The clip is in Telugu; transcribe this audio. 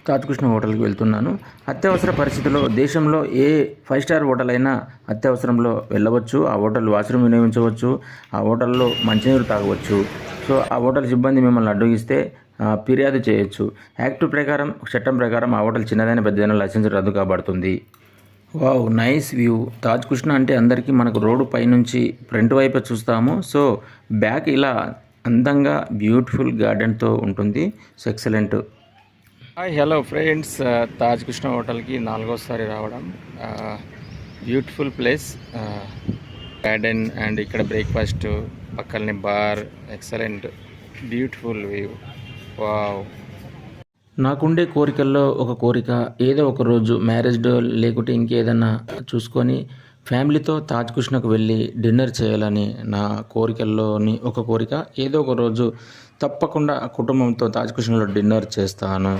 తాజ్ కృష్ణ హోటల్కి వెళ్తున్నాను. అత్యవసర పరిస్థితుల్లో దేశంలో ఏ 5 స్టార్ హోటల్ అయినా అత్యవసరంలో వెళ్ళవచ్చు. ఆ హోటల్ వాష్రూమ్ వినియోగించవచ్చు, ఆ హోటల్లో మంచినీరు తాగవచ్చు. సో ఆ హోటల్ సిబ్బంది మిమ్మల్ని అడ్డగిస్తే ఫిర్యాదు చేయొచ్చు. యాక్ట్ ప్రకారం, చట్టం ప్రకారం ఆ హోటల్ చిన్నదైన పెద్దదైన లైసెన్స్ రద్దు కాబడుతుంది. Wow, nice view. Taj Krishna అంటే అందరికీ మనకు రోడ్డు పైనుంచి ఫ్రంట్ వైపే చూస్తాము. సో బ్యాక్ ఇలా అందంగా బ్యూటిఫుల్ గార్డెన్తో ఉంటుంది. So excellent. Hi, hello friends. Taj Krishna హోటల్కి 4వసారి రావడం. బ్యూటిఫుల్ ప్లేస్, గార్డెన్ అండ్ ఇక్కడ బ్రేక్ఫాస్ట్, పక్కనే bar. Excellent, beautiful view. Wow. నాకుండే కోరికల్లో ఒక కోరిక, ఏదో ఒక రోజు మ్యారేజ్ డే లేకుంటే ఇంకేదన్నా చూసుకొని ఫ్యామిలీతో తాజ్ కృష్ణకు వెళ్ళి డిన్నర్ చేయాలని నా కోరికల్లోని ఒక కోరిక. ఏదో ఒక రోజు తప్పకుండా కుటుంబంతో తాజ్ కృష్ణలో డిన్నర్ చేస్తాను.